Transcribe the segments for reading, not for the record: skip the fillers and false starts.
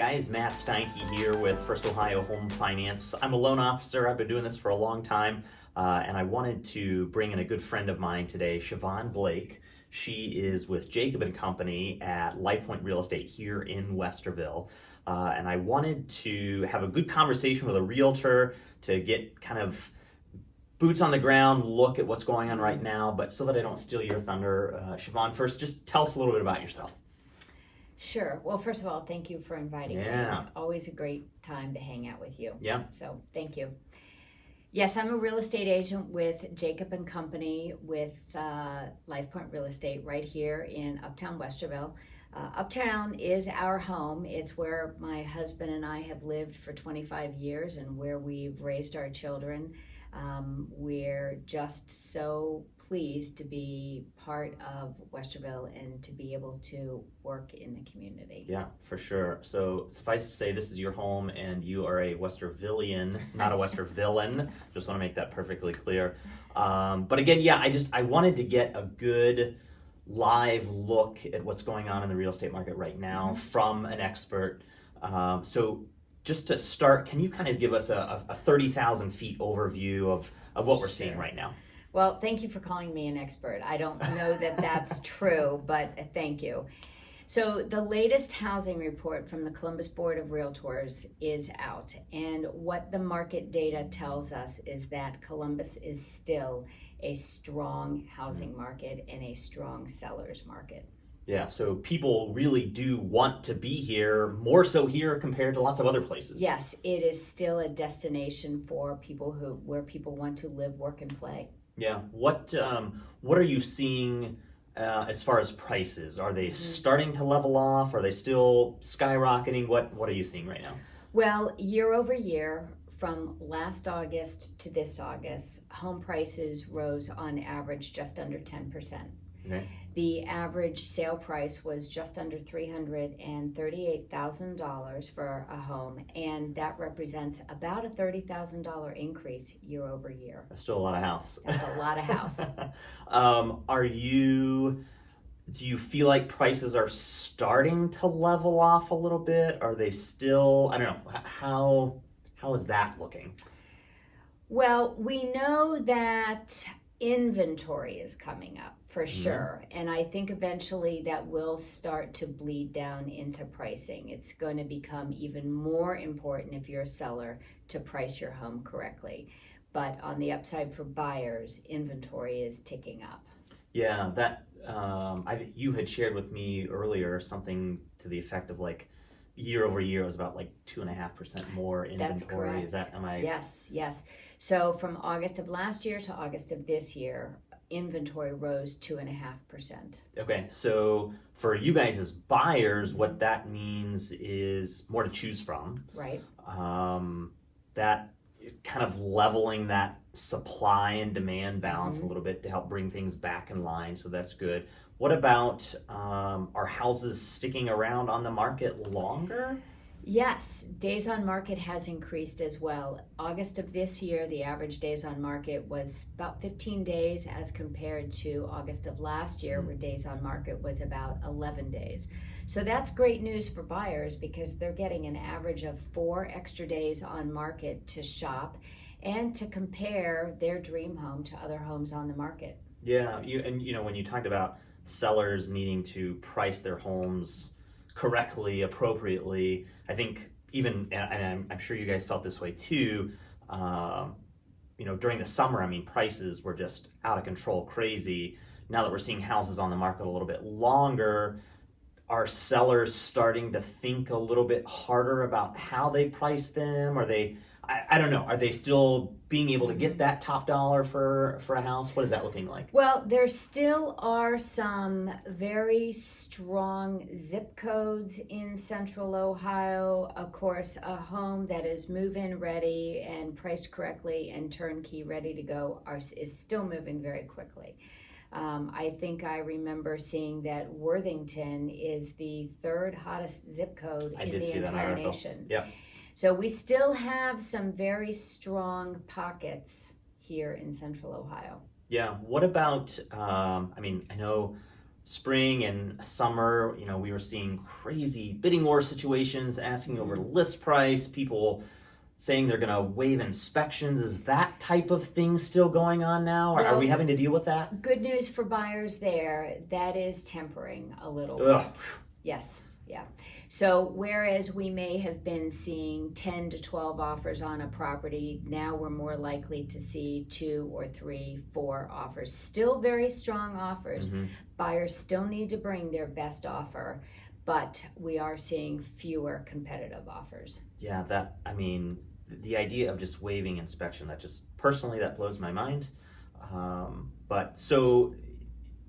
guys, Matt Steinke here with First Ohio Home Finance. I'm a loan officer. I've been doing this for a long time, and I wanted to bring in a good friend of mine today, Siobhan Blake. She is with Jacob and Company at LifePoint Real Estate here in Westerville, and I wanted to have a good conversation with a realtor to get kind of boots on the ground, look at what's going on right now, but so that I don't steal your thunder, Siobhan, first, just tell us a little bit about yourself. Sure. Well, first of all, thank you for inviting me. Always a great time to hang out with you. Yeah. So thank you. Yes, I'm a real estate agent with Jacob and Company with LifePoint Real Estate right here in Uptown Westerville. Uptown is our home. It's where my husband and I have lived for 25 years and where we've raised our children. We're just so pleased to be part of Westerville and to be able to work in the community. Yeah, for sure. So suffice to say, this is your home and you are a Westervillian, not a Westervillian. Just want to make that perfectly clear. But again, yeah, I wanted to get a good live look at what's going on in the real estate market right now from an expert. So just to start, can you kind of give us a 30,000 feet overview of what we're seeing right now? Well, thank you for calling me an expert. I don't know that that's true, but thank you. So the latest housing report from the Columbus Board of Realtors is out. And what the market data tells us is that Columbus is still a strong housing market and a strong seller's market. Yeah, so people really do want to be here, more so here compared to lots of other places. Yes, it is still a destination for people where people want to live, work, and play. Yeah, what are you seeing as far as prices? Are they starting to level off? Are they still skyrocketing? What are you seeing right now? Well, year over year, from last August to this August, home prices rose on average just under 10%. Okay. The average sale price was just under $338,000 for a home, and that represents about a $30,000 increase year over year. That's still a lot of house. That's a lot of house. Do you feel like prices are starting to level off a little bit? Are they still, I don't know, how is that looking? Well, we know that inventory is coming up for sure, and I think eventually that will start to bleed down into pricing. It's going to become even more important if you're a seller to price your home correctly. But on the upside for buyers, inventory is ticking up. Yeah, that you had shared with me earlier something to the effect of like year over year it was about like 2.5% more inventory. That's correct. Is that, am I? Yes. So from August of last year to August of this year, inventory rose 2.5%. Okay, so for you guys as buyers, what that means is more to choose from. Right. That kind of leveling that supply and demand balance a little bit to help bring things back in line, so that's good. What about are houses sticking around on the market longer? Yes, days on market has increased as well. August of this year, the average days on market was about 15 days as compared to August of last year, where days on market was about 11 days. So that's great news for buyers because they're getting an average of 4 extra days on market to shop and to compare their dream home to other homes on the market. Yeah, when you talked about sellers needing to price their homes correctly, appropriately, I think even, and I'm sure you guys felt this way too, during the summer, I mean, prices were just out of control, crazy. Now that we're seeing houses on the market a little bit longer, are sellers starting to think a little bit harder about how they price them? Are they, I don't know, are they still being able to get that top dollar for a house? What is that looking like? Well, there still are some very strong zip codes in Central Ohio. Of course, a home that is move-in ready and priced correctly and turnkey ready to go is still moving very quickly. I think I remember seeing that Worthington is the 3rd hottest zip code in the entire nation. Yep. So we still have some very strong pockets here in Central Ohio. Yeah. What about, I know spring and summer, we were seeing crazy bidding war situations, asking over list price, people saying they're going to waive inspections. Is that type of thing still going on now? Are we having to deal with that? Good news for buyers there, that is tempering a little Ugh. bit. Yes, yeah. So whereas we may have been seeing 10 to 12 offers on a property, now we're more likely to see 2 or 3, 4 offers. Still very strong offers. Mm-hmm. Buyers still need to bring their best offer, but we are seeing fewer competitive offers. Yeah, the idea of just waiving inspection, that blows my mind. But so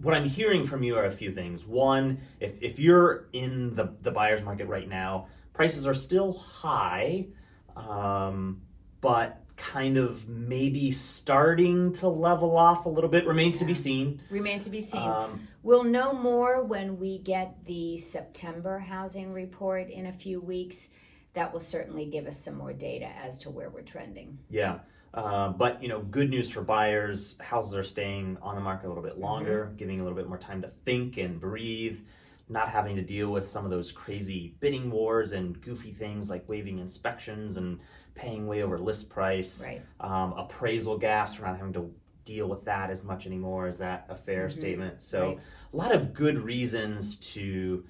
what I'm hearing from you are a few things. One, if you're in the buyer's market right now, prices are still high, but kind of maybe starting to level off a little bit. Remains to be seen. Remains to be seen. We'll know more when we get the September housing report in a few weeks. That will certainly give us some more data as to where we're trending. Yeah. But good news for buyers. Houses are staying on the market a little bit longer, giving a little bit more time to think and breathe, not having to deal with some of those crazy bidding wars and goofy things like waiving inspections and paying way over list price. Right. Appraisal gaps, we're not having to deal with that as much anymore. Is that a fair statement? So Right. a lot of good reasons to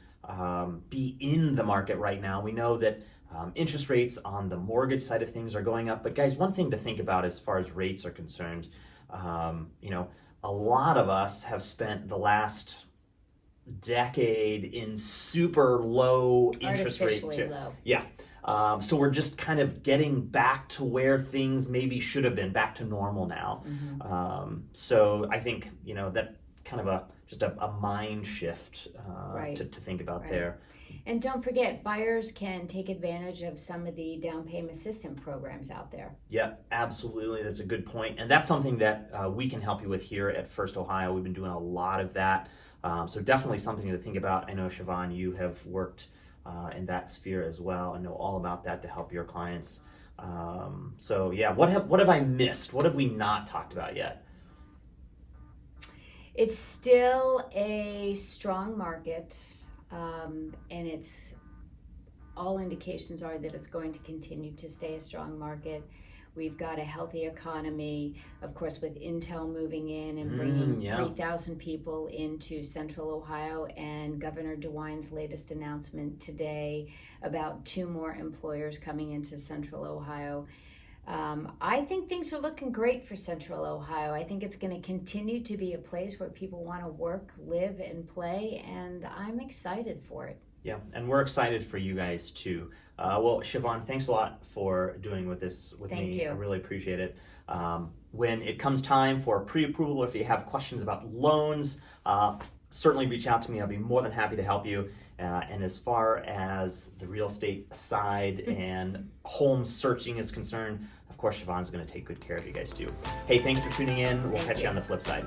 be in the market right now. We know that interest rates on the mortgage side of things are going up. But guys, one thing to think about as far as rates are concerned, a lot of us have spent the last decade in super low interest rate. Artificially low. Yeah. So we're just kind of getting back to where things maybe should have been, back to normal now. So I think, that kind of just a mind shift Right. to think about Right. there. And don't forget, buyers can take advantage of some of the down payment assistance programs out there. Yeah, absolutely. That's a good point. And that's something that we can help you with here at First Ohio. We've been doing a lot of that. So definitely something to think about. I know, Siobhan, you have worked in that sphere as well and know all about that to help your clients. So yeah, what have I missed? What have we not talked about yet? It's still a strong market, and it's all indications are that it's going to continue to stay a strong market. We've got a healthy economy, of course, with Intel moving in and bringing 3,000 people into Central Ohio, and Governor DeWine's latest announcement today about 2 more employers coming into Central Ohio. I think things are looking great for Central Ohio. I think it's going to continue to be a place where people want to work, live, and play, and I'm excited for it. Yeah, and we're excited for you guys too. Well, Siobhan, thanks a lot for doing this with Thank me. you. I really appreciate it. When it comes time for pre-approval, if you have questions about loans, certainly reach out to me. I'll be more than happy to help you. And as far as the real estate side and home searching is concerned, of course, Siobhan's going to take good care of you guys too. Hey, thanks for tuning in. We'll catch you on the flip side.